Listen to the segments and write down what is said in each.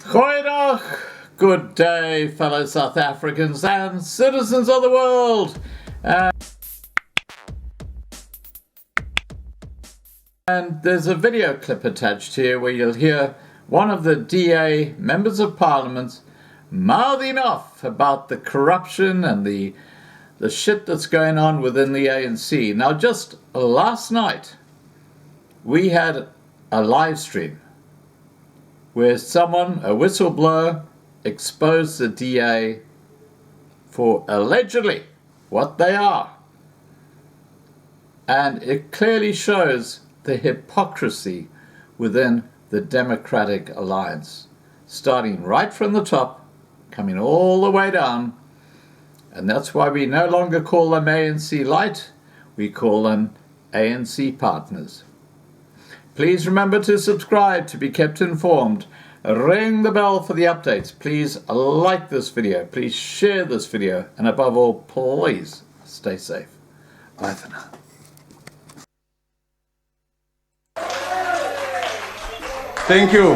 Goeiedag, good day, fellow South Africans and citizens of the world. And there's a video clip attached here where you'll hear one of the DA members of Parliament mouthing off about the corruption and the shit that's going on within the ANC. Now, just last night, we had a live stream where someone, a whistleblower, exposed the DA for allegedly what they are. And it clearly shows the hypocrisy within the Democratic Alliance, starting right from the top, coming all the way down. And that's why we no longer call them ANC Light, we call them ANC Partners. Please remember to subscribe to be kept informed. Ring the bell for the updates. Please like this video. Please share this video. And above all, please stay safe. Bye for now. Thank you.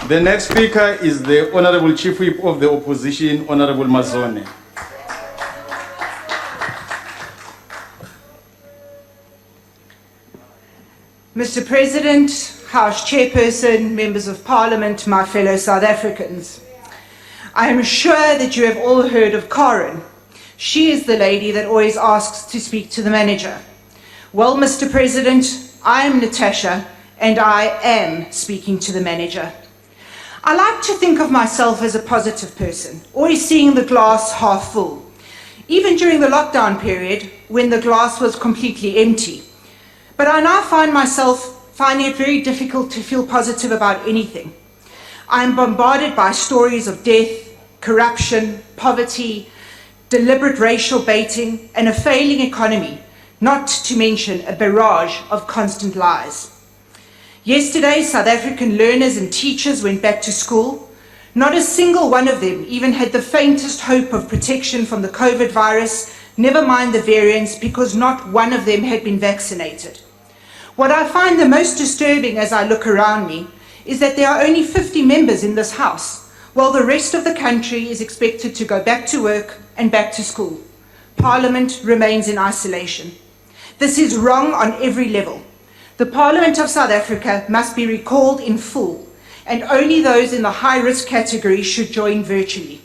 The next speaker is the Honorable Chief Whip of the Opposition, Honorable Mazone. Mr. President, House Chairperson, Members of Parliament, my fellow South Africans. I am sure that you have all heard of Karen. She is the lady that always asks to speak to the manager. Well, Mr. President, I am Natasha and I am speaking to the manager. I like to think of myself as a positive person, always seeing the glass half full. Even during the lockdown period, when the glass was completely empty. But I now find myself finding it very difficult to feel positive about anything. I am bombarded by stories of death, corruption, poverty, deliberate racial baiting, and a failing economy, not to mention a barrage of constant lies. Yesterday, South African learners and teachers went back to school. Not a single one of them even had the faintest hope of protection from the COVID virus, never mind the variants, because not one of them had been vaccinated. What I find the most disturbing as I look around me is that there are only 50 members in this House, while the rest of the country is expected to go back to work and back to school. Parliament remains in isolation. This is wrong on every level. The Parliament of South Africa must be recalled in full, and only those in the high-risk category should join virtually.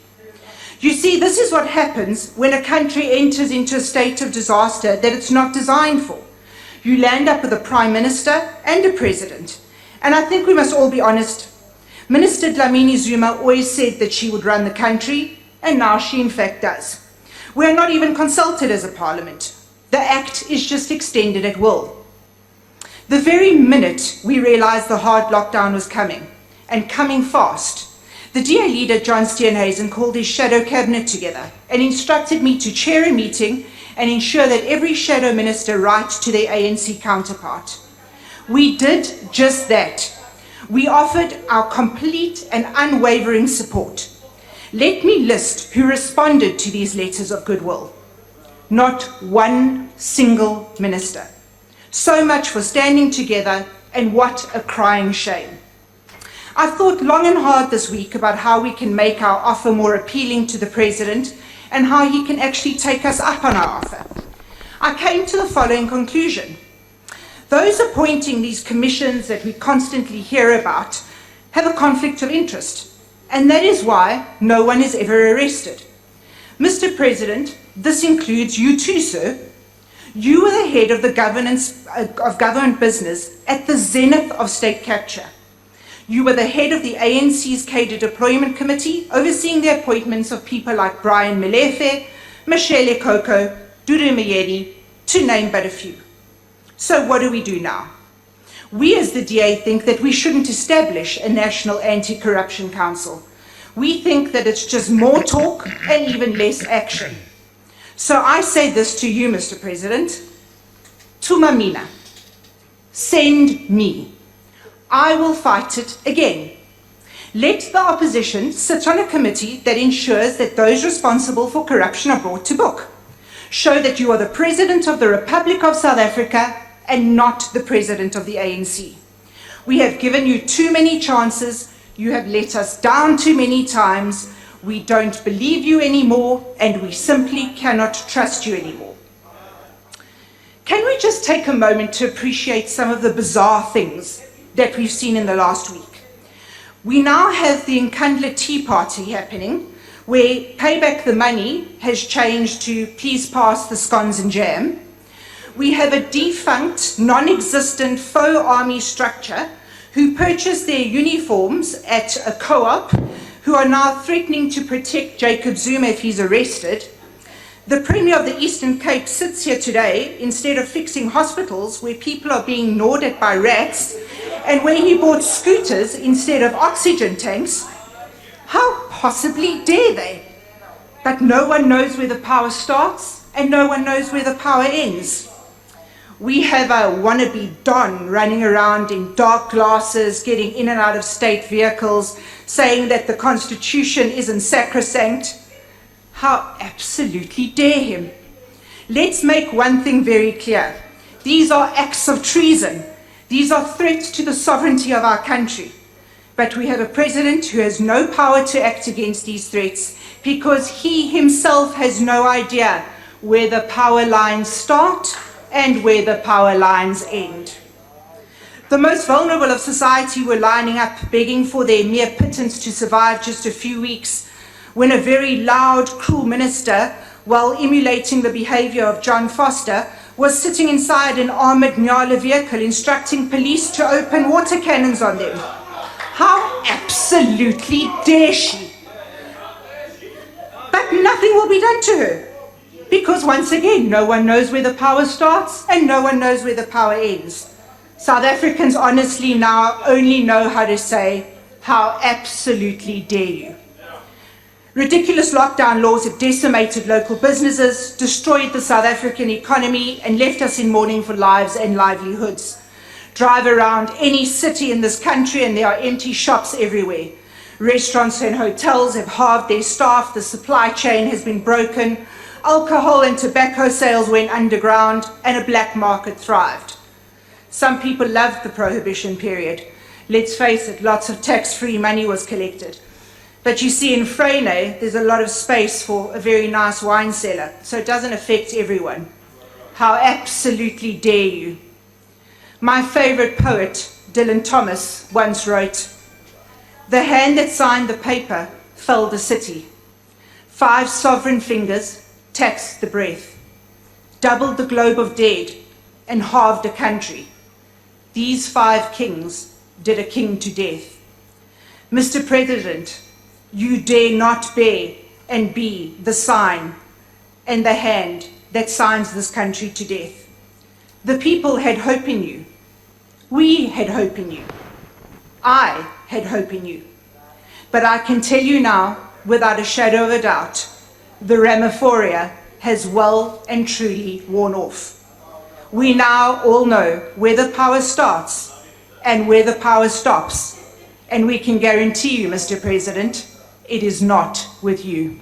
You see, this is what happens when a country enters into a state of disaster that it's not designed for. You land up with a Prime Minister and a President. And I think we must all be honest. Minister Dlamini Zuma always said that she would run the country, and now she in fact does. We are not even consulted as a Parliament. The Act is just extended at will. The very minute we realized the hard lockdown was coming, and coming fast, the DA leader John Steenhuisen called his shadow cabinet together and instructed me to chair a meeting and ensure that every shadow minister writes to their ANC counterpart. We did just that. We offered our complete and unwavering support. Let me list who responded to these letters of goodwill. Not one single minister. So much for standing together, and what a crying shame. I've thought long and hard this week about how we can make our offer more appealing to the President and how he can actually take us up on our offer. I came to the following conclusion. Those appointing these commissions that we constantly hear about have a conflict of interest, and that is why no one is ever arrested. Mr. President, this includes you too, sir. You were the head of the government business at the zenith of state capture. You were the head of the ANC's Cadre Deployment Committee, overseeing the appointments of people like Brian Molefe, Michelle Ekoko, Duru Mayeni, to name but a few. So what do we do now? We as the DA think that we shouldn't establish a National Anti-Corruption Council. We think that it's just more talk and even less action. So I say this to you, Mr. President. Tumamina. Send me. I will fight it again. Let the opposition sit on a committee that ensures that those responsible for corruption are brought to book. Show that you are the President of the Republic of South Africa and not the President of the ANC. We have given you too many chances, You have let us down too many times. We don't believe you anymore, and we simply cannot trust you anymore. Can we just take a moment to appreciate some of the bizarre things that we've seen in the last week? We now have the Nkandla Tea Party happening, where pay back the money has changed to please pass the scones and jam. We have a defunct, non-existent faux army structure who purchased their uniforms at a co-op, who are now threatening to protect Jacob Zuma if he's arrested. The Premier of the Eastern Cape sits here today instead of fixing hospitals where people are being gnawed at by rats, and where he bought scooters instead of oxygen tanks. How possibly dare they? But no one knows where the power starts and no one knows where the power ends. We have a wannabe Don running around in dark glasses, getting in and out of state vehicles, saying that the Constitution isn't sacrosanct. How absolutely dare him. Let's make one thing very clear. These are acts of treason. These are threats to the sovereignty of our country. But we have a president who has no power to act against these threats because he himself has no idea where the power lines start and where the power lines end. The most vulnerable of society were lining up, begging for their mere pittance to survive just a few weeks, when a very loud, cruel minister, while emulating the behavior of John Foster, was sitting inside an armored Nyala vehicle instructing police to open water cannons on them. How absolutely dare she? But nothing will be done to her, because once again, no one knows where the power starts and no one knows where the power ends. South Africans honestly now only know how to say, how absolutely dare you. Ridiculous lockdown laws have decimated local businesses, destroyed the South African economy, and left us in mourning for lives and livelihoods. Drive around any city in this country and there are empty shops everywhere. Restaurants and hotels have halved their staff, the supply chain has been broken, alcohol and tobacco sales went underground, and a black market thrived. Some people loved the prohibition period. Let's face it, lots of tax-free money was collected. But you see, in Freyne, there's a lot of space for a very nice wine cellar, so it doesn't affect everyone. How absolutely dare you? My favorite poet, Dylan Thomas, once wrote, "The hand that signed the paper felled the city. 5 sovereign fingers taxed the breath, doubled the globe of dead, and halved a country. These 5 kings did a king to death. Mr. President, you dare not bear and be the sign and the hand that signs this country to death. The people had hope in you. We had hope in you. I had hope in you. But I can tell you now, without a shadow of a doubt, the Ramaphoria has well and truly worn off. We now all know where the power starts and where the power stops. And we can guarantee you, Mr. President, it is not with you."